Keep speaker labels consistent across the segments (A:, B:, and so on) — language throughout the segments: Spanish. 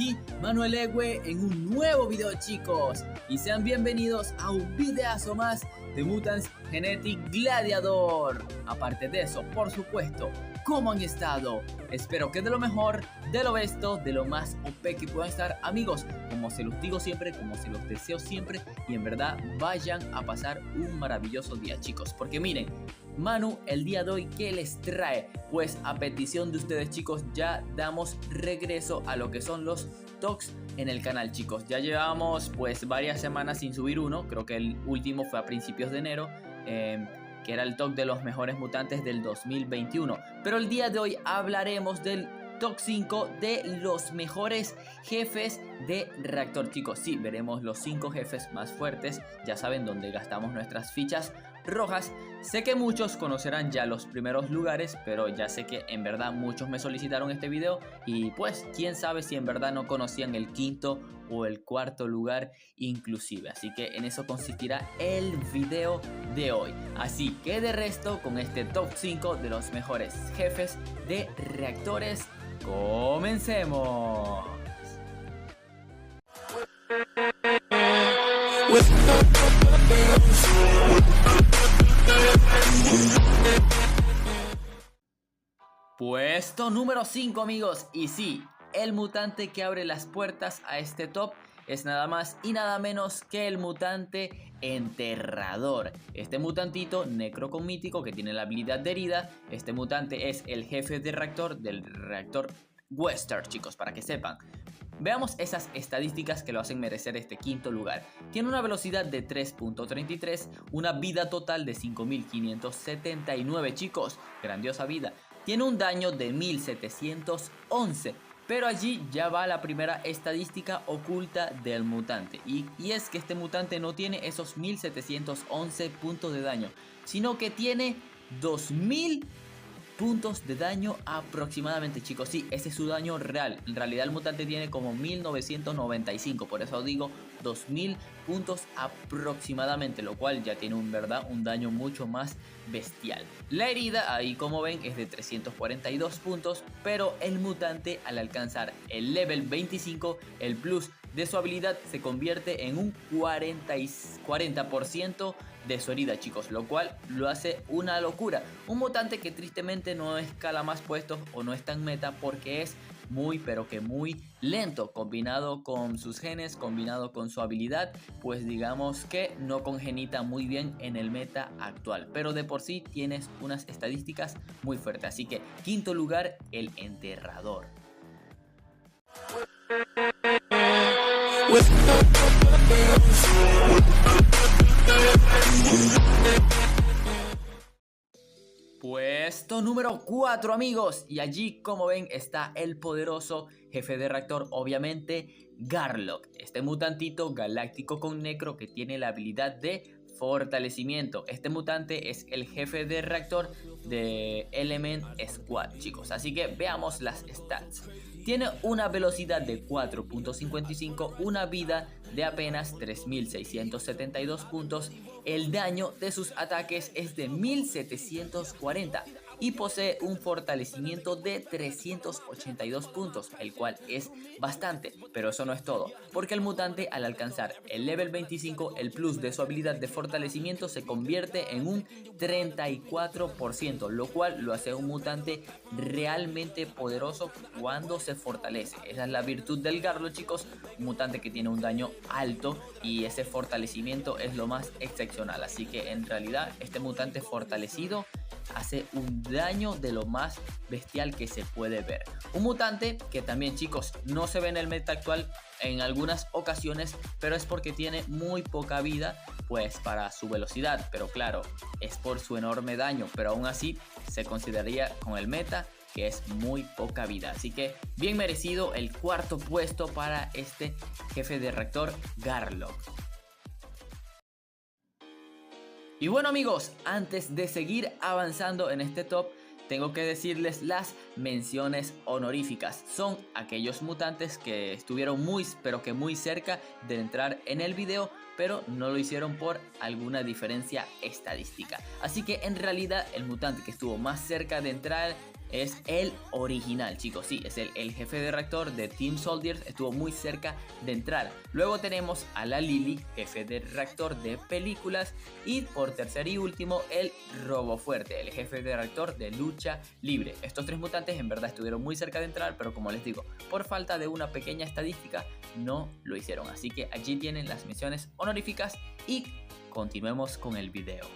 A: aquí Manuel Egue en un nuevo video, chicos, y sean bienvenidos a un videazo más de Mutants Genetic Gladiador. Aparte de eso, por supuesto, ¿cómo han estado? Espero que de lo mejor, de lo besto, de lo más OP que puedan estar, amigos. Como se los digo siempre, como se los deseo siempre, y en verdad vayan a pasar un maravilloso día, chicos, porque miren, Manu el día de hoy, ¿qué les trae? Pues a petición de ustedes, chicos, ya damos regreso a lo que son los talks en el canal, chicos. Ya llevamos pues varias semanas sin subir uno, creo que el último fue a principios de enero, que era el talk de los mejores mutantes del 2021. Pero el día de hoy hablaremos del Top 5 de los mejores jefes de reactor, chicos. Sí, veremos los 5 jefes más fuertes. Ya saben dónde gastamos nuestras fichas rojas. Sé que muchos conocerán ya los primeros lugares, pero ya sé que en verdad muchos me solicitaron este video. Y pues, quién sabe si en verdad no conocían el quinto o el cuarto lugar inclusive. Así que en eso consistirá el video de hoy. Así que de resto, con este top 5 de los mejores jefes de reactores, comencemos. Puesto número 5, amigos. Y sí, el mutante que abre las puertas a este top es nada más y nada menos que el mutante Enterrador. Este mutantito necrocomítico que tiene la habilidad de herida. Este mutante es el jefe de reactor del reactor Wester, chicos, para que sepan. Veamos esas estadísticas que lo hacen merecer este quinto lugar. Tiene una velocidad de 3.33, una vida total de 5579, chicos, grandiosa vida. Tiene un daño de 1711. Pero allí ya va la primera estadística oculta del mutante. Y es que este mutante no tiene esos 1711 puntos de daño, sino que tiene 2000 puntos de daño aproximadamente, chicos. Sí, ese es su daño real. En realidad el mutante tiene como 1995, por eso digo 2000 puntos aproximadamente, lo cual ya tiene un daño mucho más bestial. La herida, ahí como ven, es de 342 puntos, pero el mutante al alcanzar el level 25, el plus de su habilidad se convierte en un 40% de su herida, chicos, lo cual lo hace una locura. Un mutante que tristemente no escala más puestos o no está en meta porque es muy pero que muy lento, combinado con sus genes, combinado con su habilidad, pues digamos que no congenita muy bien en el meta actual, pero de por sí tienes unas estadísticas muy fuertes. Así que quinto lugar, el Enterrador. Puesto número 4, amigos, y allí como ven está el poderoso jefe de reactor, obviamente Garlock, este mutantito galáctico con necro que tiene la habilidad de fortalecimiento. Este mutante es el jefe de reactor de Element Squad, chicos, así que veamos las stats. Tiene una velocidad de 4.55, una vida de apenas 3672 puntos, el daño de sus ataques es de 1740 y posee un fortalecimiento de 382 puntos, el cual es bastante, pero eso no es todo, porque el mutante al alcanzar el level 25, el plus de su habilidad de fortalecimiento se convierte en un 34%, lo cual lo hace un mutante realmente poderoso cuando se fortalece. Esa es la virtud del Garlock, chicos, un mutante que tiene un daño alto y ese fortalecimiento es lo más excepcional. Así que en realidad este mutante fortalecido hace un daño de lo más bestial que se puede ver. Un mutante que también, chicos, no se ve en el meta actual en algunas ocasiones, pero es porque tiene muy poca vida pues para su velocidad, pero claro, es por su enorme daño, pero aún así se consideraría con el meta que es muy poca vida. Así que bien merecido el cuarto puesto para este jefe de reactor Garlock. Y bueno, amigos, antes de seguir avanzando en este top, tengo que decirles las menciones honoríficas. Son aquellos mutantes que estuvieron muy pero que muy cerca de entrar en el video, pero no lo hicieron por alguna diferencia estadística. Así que en realidad el mutante que estuvo más cerca de entrar es el original, chicos. Sí, es el jefe de reactor de Team Soldiers. Estuvo muy cerca de entrar. Luego tenemos a la Lily, jefe de reactor de películas. Y por tercer y último, el Robofuerte, el jefe de reactor de lucha libre. Estos 3 mutantes en verdad estuvieron muy cerca de entrar, pero como les digo, por falta de una pequeña estadística, no lo hicieron. Así que allí tienen las misiones honoríficas y continuemos con el video.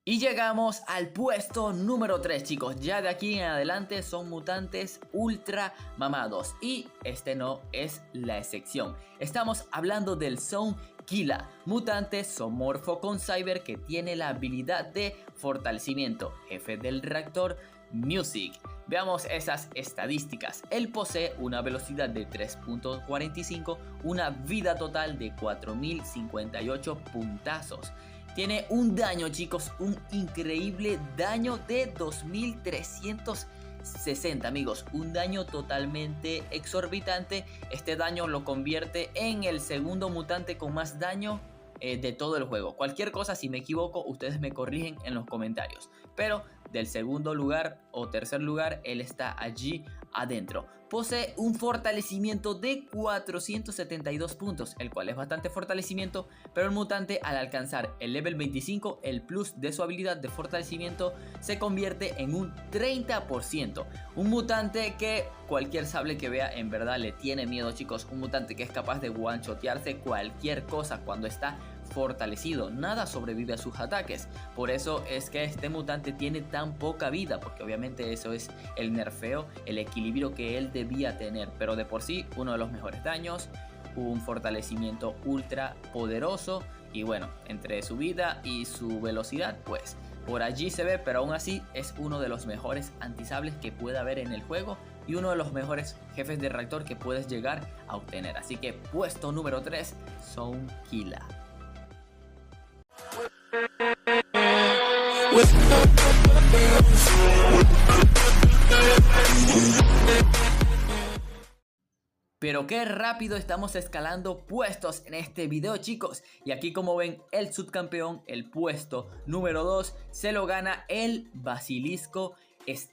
A: Y llegamos al puesto número 3, chicos. Ya de aquí en adelante son mutantes ultra mamados. Y este no es la excepción. Estamos hablando del Son Killa, mutante zoomorfo con cyber que tiene la habilidad de fortalecimiento, jefe del reactor Music. Veamos esas estadísticas. Él posee una velocidad de 3.45, una vida total de 4058 puntazos. Tiene un daño, chicos, un increíble daño de 2360, amigos. Un daño totalmente exorbitante. Este daño lo convierte en el segundo mutante con más daño de todo el juego. Cualquier cosa, si me equivoco, ustedes me corrigen en los comentarios. Pero del segundo lugar o tercer lugar, él está allí adentro. Posee un fortalecimiento de 472 puntos, el cual es bastante fortalecimiento, pero el mutante al alcanzar el level 25, el plus de su habilidad de fortalecimiento se convierte en un 30%. Un mutante que cualquier sable que vea en verdad le tiene miedo, chicos. Un mutante que es capaz de one-shotearse cualquier cosa cuando está fortalecido. Nada sobrevive a sus ataques. Por eso es que este mutante tiene tan poca vida, porque obviamente eso es el nerfeo, el equilibrio que él debía tener. Pero de por sí, uno de los mejores daños, un fortalecimiento ultra poderoso. Y bueno, entre su vida y su velocidad, pues por allí se ve, pero aún así es uno de los mejores antisables que puede haber en el juego y uno de los mejores jefes de reactor que puedes llegar a obtener. Así que puesto número 3, Son Killa. Pero qué rápido estamos escalando puestos en este video, chicos. Y aquí, como ven, el subcampeón, el puesto número 2, se lo gana el Basilisco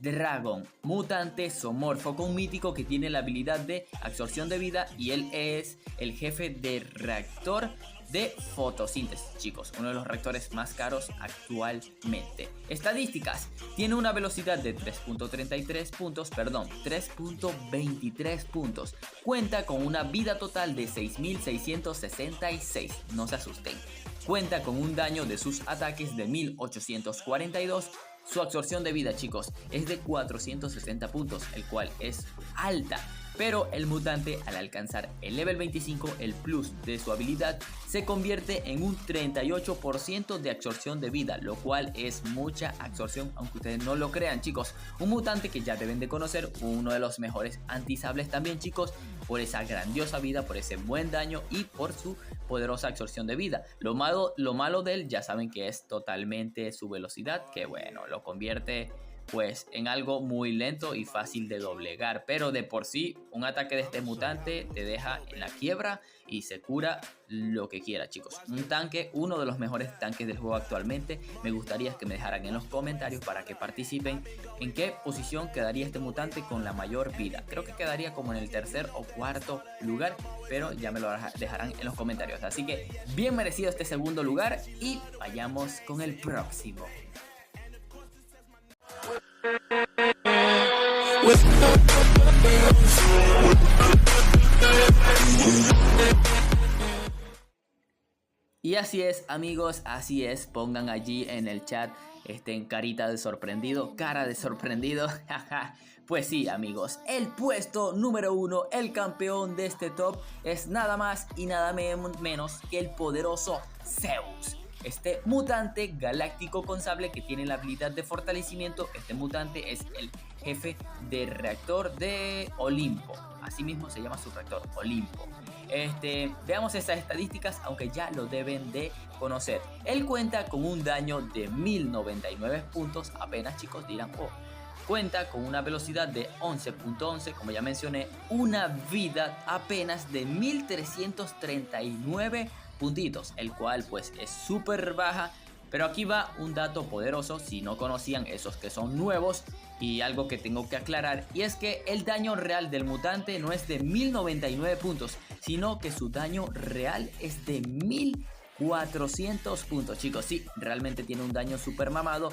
A: Dragon, mutante zoomorfo con mítico que tiene la habilidad de absorción de vida, y él es el jefe de reactor de fotosíntesis, chicos, uno de los reactores más caros actualmente. Estadísticas: tiene una velocidad de 3.23 puntos, perdón, 3.23 puntos. Cuenta con una vida total de 6666, no se asusten. Cuenta con un daño de sus ataques de 1842. Su absorción de vida, chicos, es de 460 puntos, el cual es alta. Pero el mutante, al alcanzar el level 25, el plus de su habilidad se convierte en un 38% de absorción de vida, lo cual es mucha absorción, aunque ustedes no lo crean, chicos. Un mutante que ya deben de conocer, uno de los mejores antisables también, chicos, por esa grandiosa vida, por ese buen daño y por su poderosa absorción de vida. Lo malo de él, ya saben que es totalmente su velocidad, que bueno, lo convierte pues en algo muy lento y fácil de doblegar, pero de por sí un ataque de este mutante te deja en la quiebra y se cura lo que quiera, chicos. Un tanque, uno de los mejores tanques del juego actualmente. Me gustaría que me dejaran en los comentarios para que participen en qué posición quedaría este mutante con la mayor vida. Creo que quedaría como en el tercer o cuarto lugar, pero ya me lo dejarán en los comentarios. Así que bien merecido este segundo lugar y vayamos con el próximo. Y así es, amigos, así es. Pongan allí en el chat carita de sorprendido, cara de sorprendido. Pues sí, amigos, el puesto número 1, el campeón de este top, es nada más y nada menos que el poderoso Zeus. Este mutante galáctico con sable que tiene la habilidad de fortalecimiento. Este mutante es el jefe de reactor de Olimpo. Así mismo se llama su reactor, Olimpo. Veamos estas estadísticas, aunque ya lo deben de conocer. Él cuenta con un daño de 1099 puntos. Apenas, chicos, dirán, oh, cuenta con una velocidad de 11.11, como ya mencioné, una vida apenas de 1339 puntitos, el cual pues es súper baja. Pero aquí va un dato poderoso si no conocían esos que son nuevos, y algo que tengo que aclarar, y es que el daño real del mutante no es de 1099 puntos, sino que su daño real es de 1400 puntos, chicos. Sí, realmente tiene un daño súper mamado.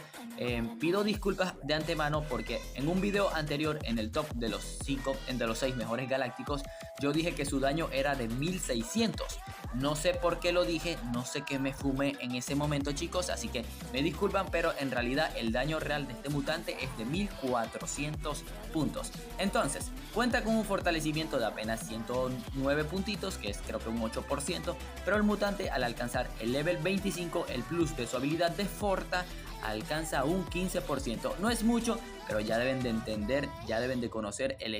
A: Pido disculpas de antemano porque en un video anterior, en el top de los 5, entre los 6 mejores galácticos, yo dije que su daño era de 1600. No sé por qué lo dije, no sé qué me fumé en ese momento, chicos, así que me disculpan, pero en realidad el daño real de este mutante es de 1400 puntos. Entonces, cuenta con un fortalecimiento de apenas 109 puntitos, que es creo que un 8%, pero el mutante al alcanzar el level 25, el plus de su habilidad de Forta alcanza un 15%. No es mucho, pero ya deben de entender, ya deben de conocer lo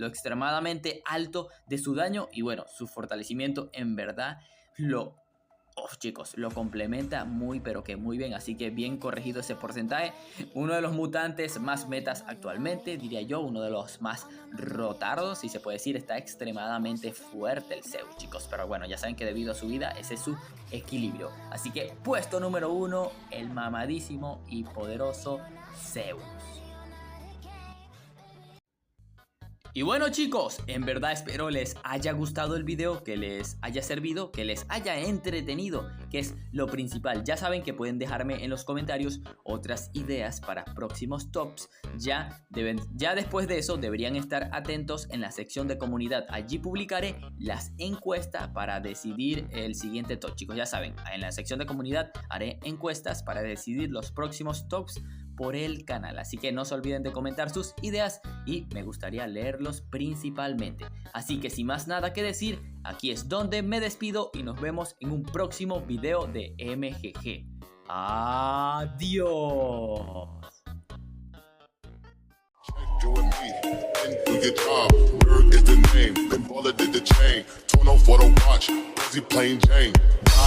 A: extremadamente alto de su daño, y bueno, su fortalecimiento en verdad chicos, lo complementa muy pero que muy bien, así que bien corregido ese porcentaje. Uno de los mutantes más metas actualmente, diría yo, uno de los más rotados, si se puede decir. Está extremadamente fuerte el Zeus, chicos, pero bueno, ya saben que debido a su vida ese es su equilibrio. Así que puesto número 1, el mamadísimo y poderoso Zeus. Y bueno, chicos, en verdad espero les haya gustado el video, que les haya servido, que les haya entretenido, que es lo principal. Ya saben que pueden dejarme en los comentarios otras ideas para próximos tops. Ya después de eso deberían estar atentos en la sección de comunidad. Allí publicaré las encuestas para decidir el siguiente top, chicos. Ya saben, en la sección de comunidad haré encuestas para decidir los próximos tops por el canal, así que no se olviden de comentar sus ideas y me gustaría leerlos principalmente. Así que sin más nada que decir, aquí es donde me despido y nos vemos en un próximo video de MGG. Adiós.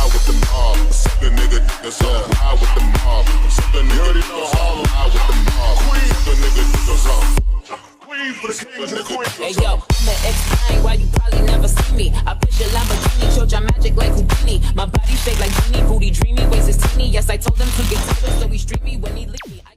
B: With the mob, sucker nigga, niggas up. Ride with the mob, sucker nigga, niggas up. Ride with the mob, sucker nigga, niggas up. Queens for the kings and the queens.
C: Hey yo, I'ma explain why you probably never see me. I push a Lamborghini, show your magic like Houdini. My body shaped like Genie, booty dreamy, waist is teeny. Yes, I told him to get taller, so he streamed me when he leave me.